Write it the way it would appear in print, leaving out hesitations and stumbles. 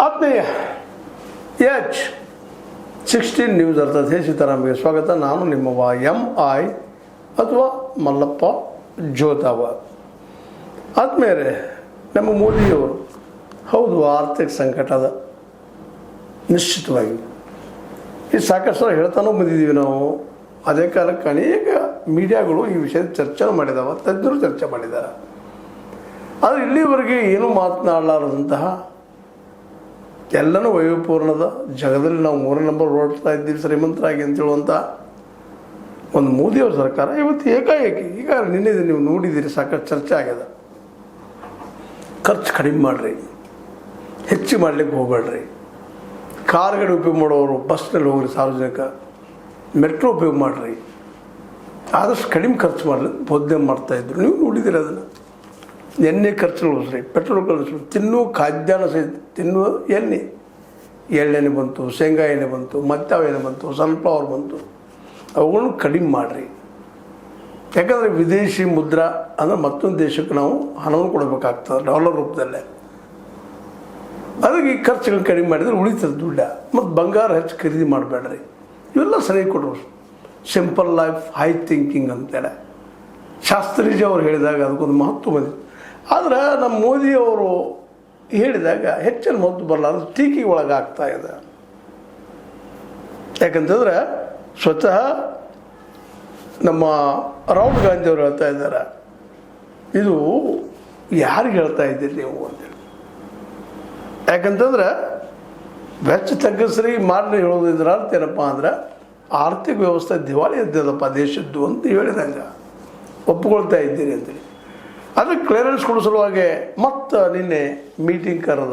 ಆತ್ಮೀಯ H16 news ಅರ್ಥಾತ್ ಹೇ ಸೀತಾರಾಮ್ಗೆ ಸ್ವಾಗತ. ನಾನು ನಿಮ್ಮವ MI ಅಥವಾ ಮಲ್ಲಪ್ಪ ಜೋತಾವ. ಆತ್ಮೀಯರೇ, ನಮ್ಮ ಮೋದಿಯವರು ಹೌದು ಆರ್ಥಿಕ ಸಂಕಟದ ನಿಶ್ಚಿತವಾಗಿ ಈ ಸಾಕಷ್ಟು ಹೇಳ್ತಾನೂ ಬಂದಿದ್ದೀವಿ ನಾವು. ಅದೇ ಕಾಲಕ್ಕೆ ಅನೇಕ ಮೀಡಿಯಾಗಳು ಈ ವಿಷಯದ ಚರ್ಚೆ ಮಾಡಿದಾವೆ, ತಜ್ಞರು ಚರ್ಚೆ ಮಾಡಿದ್ದಾರೆ. ಆದರೆ ಇಲ್ಲಿವರೆಗೆ ಏನೂ ಮಾತನಾಡಲಾರದಂತಹ ಎಲ್ಲನೂ ವೈಭವಪೂರ್ಣದ ಜಗದಲ್ಲಿ ನಾವು 3ನೇ ನಂಬರ್ ಓಡ್ತಾ ಇದ್ದೀವಿ ಶ್ರೀಮಂತರಾಗಿ ಅಂತೇಳುವಂಥ ಒಂದು ಮೋದಿಯವ್ರ ಸರ್ಕಾರ ಇವತ್ತು ಏಕಾಏಕಿ ಈಗ ನಿನ್ನೆ ನೀವು ನೋಡಿದ್ದೀರಿ, ಸಾಕಷ್ಟು ಚರ್ಚೆ ಆಗ್ಯದ. ಖರ್ಚು ಕಡಿಮೆ ಮಾಡಿರಿ, ಹೆಚ್ಚು ಮಾಡಲಿಕ್ಕೆ ಹೋಗಬೇಡ್ರಿ. ಕಾರ್ಗಳು ಉಪಯೋಗ ಮಾಡೋರು ಬಸ್ನಲ್ಲಿ ಹೋಗ್ರಿ, ಸಾರ್ವಜನಿಕ ಮೆಟ್ರೋ ಉಪಯೋಗ ಮಾಡಿರಿ, ಆದಷ್ಟು ಕಡಿಮೆ ಖರ್ಚು ಮಾಡಲಿ ಬೋಧನೆ ಮಾಡ್ತಾಯಿದ್ರು. ನೀವು ನೋಡಿದ್ದೀರಿ ಅದನ್ನು. ಎಣ್ಣೆ ಖರ್ಚು ಉಳಿಸ್ರಿ, ಪೆಟ್ರೋಲ್ ಕಳಿಸ್ರಿ, ತಿನ್ನುವ ಖಾದ್ಯಾನ ಸಹಿತ ತಿನ್ನುವ ಎಣ್ಣೆ ಬಂತು, ಶೇಂಗಾ ಎಣ್ಣೆ ಬಂತು, ಮತ್ತಾವ ಎಣ್ಣೆ ಬಂತು, ಸನ್ಫ್ಲವರ್ ಬಂತು, ಅವುಗಳನ್ನು ಕಡಿಮೆ ಮಾಡಿರಿ. ಯಾಕಂದರೆ ವಿದೇಶಿ ಮುದ್ರಾ ಅಂದರೆ ಮತ್ತೊಂದು ದೇಶಕ್ಕೆ ನಾವು ಹಣವನ್ನು ಕೊಡಬೇಕಾಗ್ತದೆ ಡಾಲರ್ ರೂಪದಲ್ಲೇ. ಅದಕ್ಕೆ ಈ ಖರ್ಚುಗಳು ಕಡಿಮೆ ಮಾಡಿದರೆ ಉಳಿತದೆ ದುಡ್ಡ. ಮತ್ತು ಬಂಗಾರ ಹೆಚ್ಚು ಖರೀದಿ ಮಾಡಬೇಡ್ರಿ. ಇವೆಲ್ಲ ಸರಿ ಕೊಡೋರು. ಸಿಂಪಲ್ ಲೈಫ್, ಹೈ ಥಿಂಕಿಂಗ್ ಅಂತೇಳಿ ಶಾಸ್ತ್ರೀಜಿ ಅವರು ಹೇಳಿದಾಗ ಅದಕ್ಕೊಂದು ಮಹತ್ವ ಬಂದಿತ್ತು. ಆದರೆ ನಮ್ಮ ಮೋದಿಯವರು ಹೇಳಿದಾಗ ಹೆಚ್ಚಿನ ಮಹತ್ವ ಬರಲಾರ್ದು ಟೀಕೆಗೆ ಒಳಗಾಗ್ತಾ ಇದೆ. ಯಾಕಂತಂದ್ರೆ ಸ್ವತಃ ನಮ್ಮ ರಾಹುಲ್ ಗಾಂಧಿ ಅವರು ಹೇಳ್ತಾ ಇದ್ದಾರೆ, ಇದು ಯಾರಿಗೆ ಹೇಳ್ತಾ ಇದ್ದೀರಿ ನೀವು ಅಂತೇಳಿ. ಯಾಕಂತಂದ್ರೆ ವೆಚ್ಚ ತಗ್ಗಿಸ್ರಿ ಮಾಡಿ ಹೇಳೋದಿದ್ರ ಅರ್ಥ ಏನಪ್ಪ ಅಂದ್ರೆ ಆರ್ಥಿಕ ವ್ಯವಸ್ಥೆ ದಿವಾಳಿ ಎದ್ದದಪ್ಪ ದೇಶದ್ದು ಅಂತ ಹೇಳಿದಂಗೆ ಒಪ್ಪಿಕೊಳ್ತಾ ಇದ್ದೀರಿ ಅಂತೇಳಿ. ಅದಕ್ಕೆ ಕ್ಲಿಯರೆನ್ಸ್ ಕೊಡೋ ಸಲುವಾಗಿ ಮತ್ತೆ ನಿನ್ನೆ ಮೀಟಿಂಗ್ ಕರೆದ